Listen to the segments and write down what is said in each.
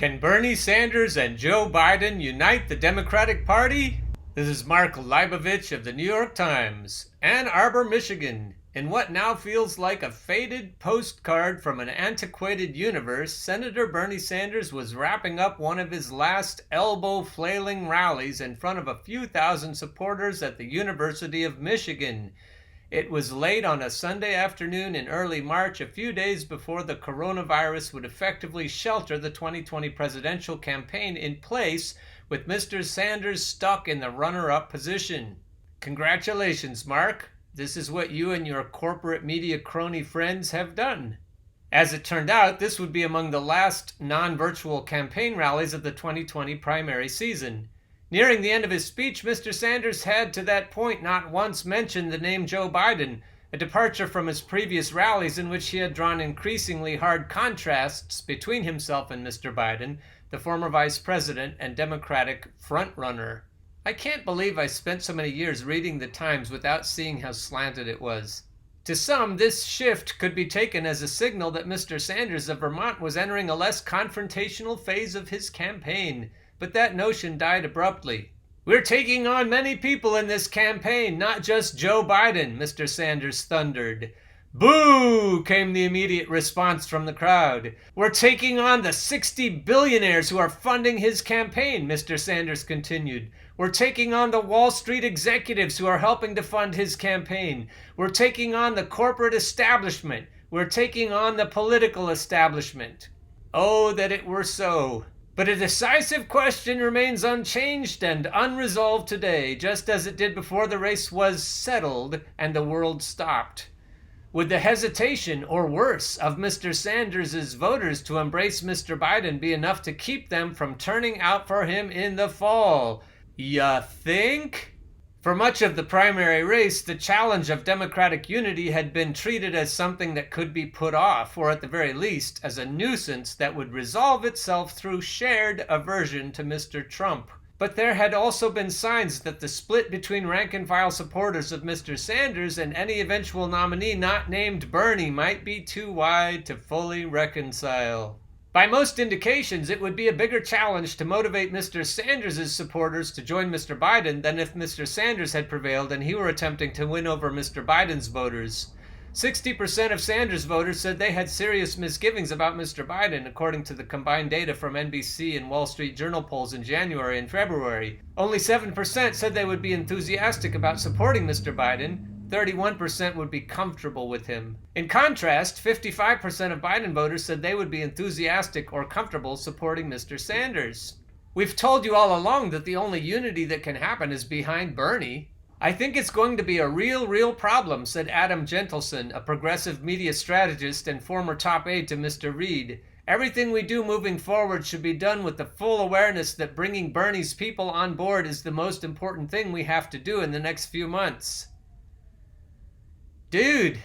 Can Bernie Sanders and Joe Biden unite the Democratic Party? This is Mark Leibovich of the New York Times, Ann Arbor, Michigan. In what now feels like a faded postcard from an antiquated universe, Senator Bernie Sanders was wrapping up one of his last elbow-flailing rallies in front of a few thousand supporters at the University of Michigan. It was late on a Sunday afternoon in early March, a few days before the coronavirus would effectively shelter the 2020 presidential campaign in place, with Mr. Sanders stuck in the runner-up position. Congratulations, Mark. This is what you and your corporate media crony friends have done. As it turned out, this would be among the last non-virtual campaign rallies of the 2020 primary season. Nearing the end of his speech, Mr. Sanders had to that point not once mentioned the name Joe Biden, a departure from his previous rallies in which he had drawn increasingly hard contrasts between himself and Mr. Biden, the former vice president and Democratic frontrunner. I can't believe I spent so many years reading the Times without seeing how slanted it was. To some, this shift could be taken as a signal that Mr. Sanders of Vermont was entering a less confrontational phase of his campaign. But that notion died abruptly. "We're taking on many people in this campaign, not just Joe Biden," Mr. Sanders thundered. "Boo!" came the immediate response from the crowd. "We're taking on the 60 billionaires who are funding his campaign," Mr. Sanders continued. "We're taking on the Wall Street executives who are helping to fund his campaign. We're taking on the corporate establishment. We're taking on the political establishment." Oh, that it were so. But a decisive question remains unchanged and unresolved today, just as it did before the race was settled and the world stopped. Would the hesitation, or worse, of Mr. Sanders' voters to embrace Mr. Biden be enough to keep them from turning out for him in the fall? Ya think? For much of the primary race, the challenge of Democratic unity had been treated as something that could be put off, or at the very least, as a nuisance that would resolve itself through shared aversion to Mr. Trump. But there had also been signs that the split between rank-and-file supporters of Mr. Sanders and any eventual nominee not named Bernie might be too wide to fully reconcile. By most indications, it would be a bigger challenge to motivate Mr. Sanders' supporters to join Mr. Biden than if Mr. Sanders had prevailed and he were attempting to win over Mr. Biden's voters. 60% of Sanders voters said they had serious misgivings about Mr. Biden, according to the combined data from NBC and Wall Street Journal polls in January and February. Only 7% said they would be enthusiastic about supporting Mr. Biden. 31% would be comfortable with him. In contrast, 55% of Biden voters said they would be enthusiastic or comfortable supporting Mr. Sanders. "We've told you all along that the only unity that can happen is behind Bernie. I think it's going to be a real problem," said Adam Gentleson, a progressive media strategist and former top aide to Mr. Reid. "Everything we do moving forward should be done with the full awareness that bringing Bernie's people on board is the most important thing we have to do in the next few months." Dude,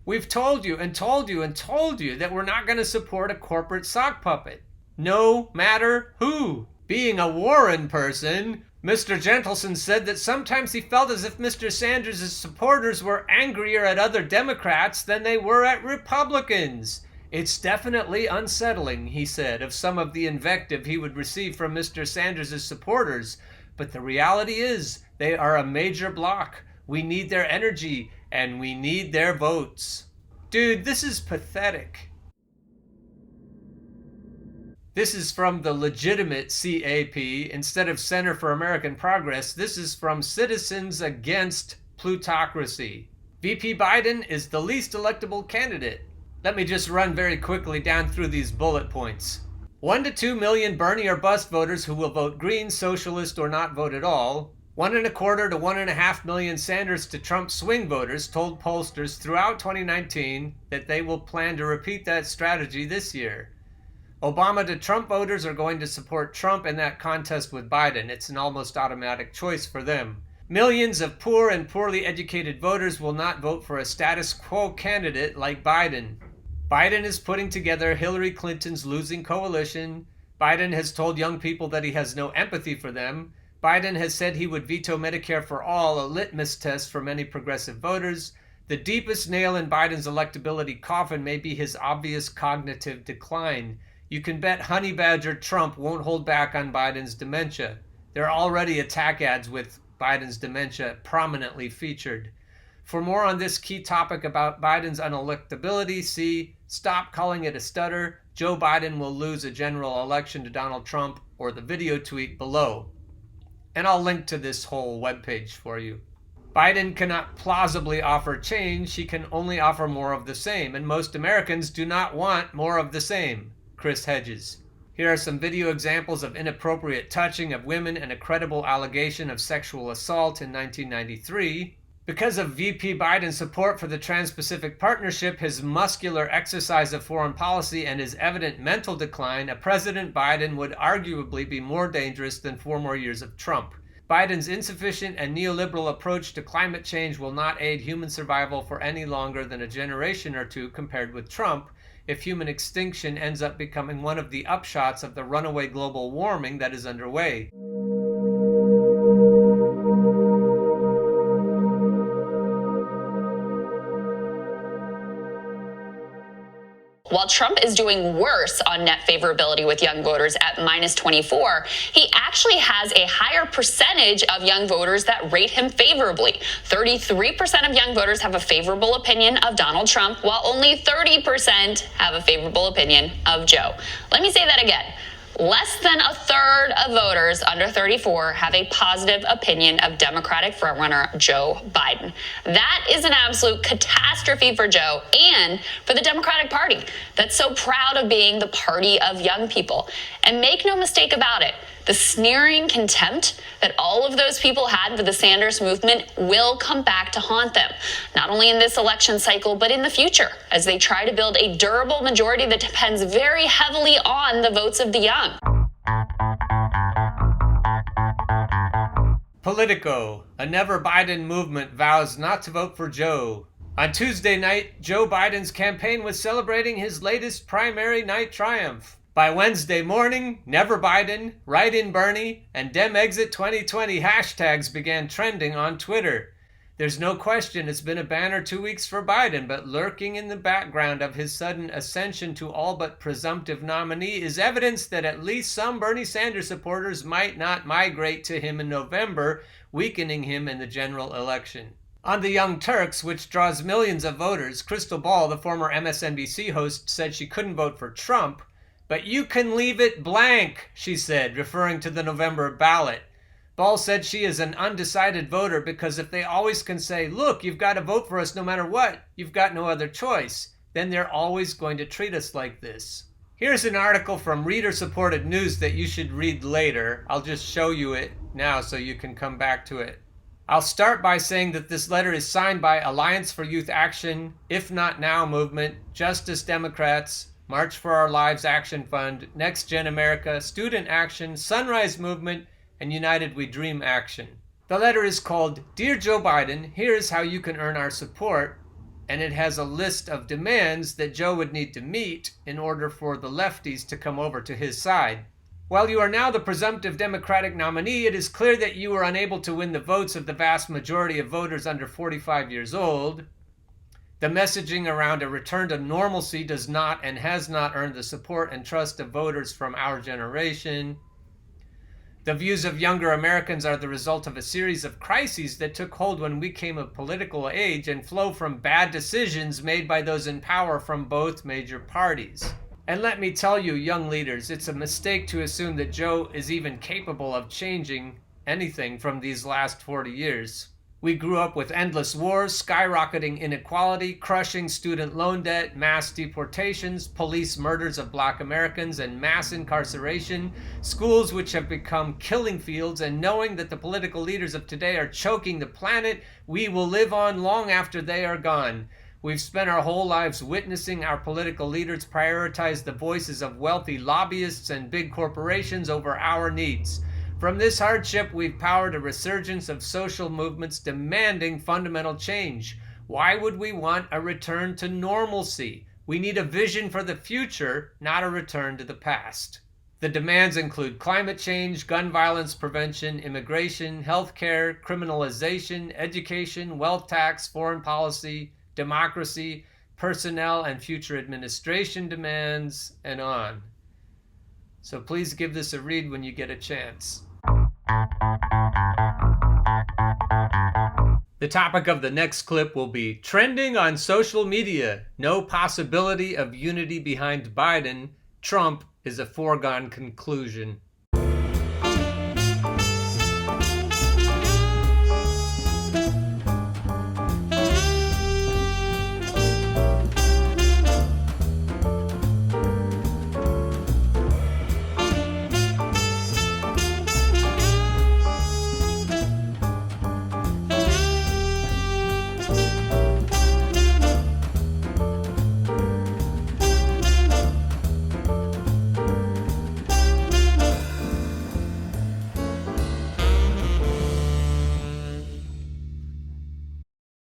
we've told you and told you and told you that we're not going to support a corporate sock puppet. No matter who. Being a Warren person, Mr. Gentleson said that sometimes he felt as if Mr. Sanders' supporters were angrier at other Democrats than they were at Republicans. "It's definitely unsettling," he said, of some of the invective he would receive from Mr. Sanders' supporters. "But the reality is, they are a major bloc. We need their energy, and we need their votes." Dude, this is pathetic. This is from the legitimate CAP. Instead of Center for American Progress, this is from Citizens Against Plutocracy. VP Biden is the least electable candidate. Let me just run very quickly down through these bullet points. 1 to 2 million Bernie or bust voters who will vote Green, Socialist, or not vote at all. 1.25 to 1.5 million Sanders to Trump swing voters told pollsters throughout 2019 that they will plan to repeat that strategy this year. Obama to Trump voters are going to support Trump in that contest with Biden. It's an almost automatic choice for them. Millions of poor and poorly educated voters will not vote for a status quo candidate like Biden. Biden is putting together Hillary Clinton's losing coalition. Biden has told young people that he has no empathy for them. Biden has said he would veto Medicare for all, a litmus test for many progressive voters. The deepest nail in Biden's electability coffin may be his obvious cognitive decline. You can bet Honey Badger Trump won't hold back on Biden's dementia. There are already attack ads with Biden's dementia prominently featured. For more on this key topic about Biden's unelectability, see Stop Calling It a Stutter, Joe Biden Will Lose a General Election to Donald Trump, or the video tweet below. And I'll link to this whole webpage for you. Biden cannot plausibly offer change, he can only offer more of the same, and most Americans do not want more of the same. Chris Hedges. Here are some video examples of inappropriate touching of women and a credible allegation of sexual assault in 1993. Because of VP Biden's support for the Trans-Pacific Partnership, his muscular exercise of foreign policy, and his evident mental decline, a President Biden would arguably be more dangerous than 4 more years of Trump. Biden's insufficient and neoliberal approach to climate change will not aid human survival for any longer than a generation or two compared with Trump, if human extinction ends up becoming one of the upshots of the runaway global warming that is underway. While Trump is doing worse on net favorability with young voters at -24, he actually has a higher percentage of young voters that rate him favorably. 33% of young voters have a favorable opinion of Donald Trump, while only 30% have a favorable opinion of Joe. Let me say that again. Less than a third of voters under 34 have a positive opinion of Democratic frontrunner Joe Biden. That is an absolute catastrophe for Joe and for the Democratic Party that's so proud of being the party of young people. And make no mistake about it, the sneering contempt that all of those people had for the Sanders movement will come back to haunt them, not only in this election cycle, but in the future, as they try to build a durable majority that depends very heavily on the votes of the young. Politico. A Never Biden movement vows not to vote for Joe. On Tuesday night, Joe Biden's campaign was celebrating his latest primary night triumph. By Wednesday morning, Never Biden, Write in Bernie, and Dem Exit 2020 hashtags began trending on Twitter. There's no question it's been a banner 2 weeks for Biden, but lurking in the background of his sudden ascension to all but presumptive nominee is evidence that at least some Bernie Sanders supporters might not migrate to him in November, weakening him in the general election. On the Young Turks, which draws millions of voters, Crystal Ball, the former MSNBC host, said she couldn't vote for Trump, but you can leave it blank, she said, referring to the November ballot. Ball said she is an undecided voter because if they always can say, look, you've got to vote for us no matter what, you've got no other choice, then they're always going to treat us like this. Here's an article from reader-supported news that you should read later. I'll just show you it now so you can come back to it. I'll start by saying that this letter is signed by Alliance for Youth Action, If Not Now Movement, Justice Democrats, March for Our Lives Action Fund, Next Gen America, Student Action, Sunrise Movement, and United We Dream Action. The letter is called Dear Joe Biden, here is how you can earn our support, and it has a list of demands that Joe would need to meet in order for the lefties to come over to his side. While you are now the presumptive Democratic nominee, it is clear that you were unable to win the votes of the vast majority of voters under 45 years old. The messaging around a return to normalcy does not and has not earned the support and trust of voters from our generation. The views of younger Americans are the result of a series of crises that took hold when we came of political age and flow from bad decisions made by those in power from both major parties. And let me tell you, young leaders, it's a mistake to assume that Joe is even capable of changing anything from these last 40 years. We grew up with endless wars, skyrocketing inequality, crushing student loan debt, mass deportations, police murders of Black Americans, and mass incarceration, schools which have become killing fields, and knowing that the political leaders of today are choking the planet we will live on long after they are gone. We've spent our whole lives witnessing our political leaders prioritize the voices of wealthy lobbyists and big corporations over our needs. From this hardship, we've powered a resurgence of social movements demanding fundamental change. Why would we want a return to normalcy? We need a vision for the future, not a return to the past. The demands include climate change, gun violence prevention, immigration, healthcare, criminalization, education, wealth tax, foreign policy, democracy, personnel and future administration demands, and on. So please give this a read when you get a chance. The topic of the next clip will be trending on social media. No possibility of unity behind Biden. Trump is a foregone conclusion.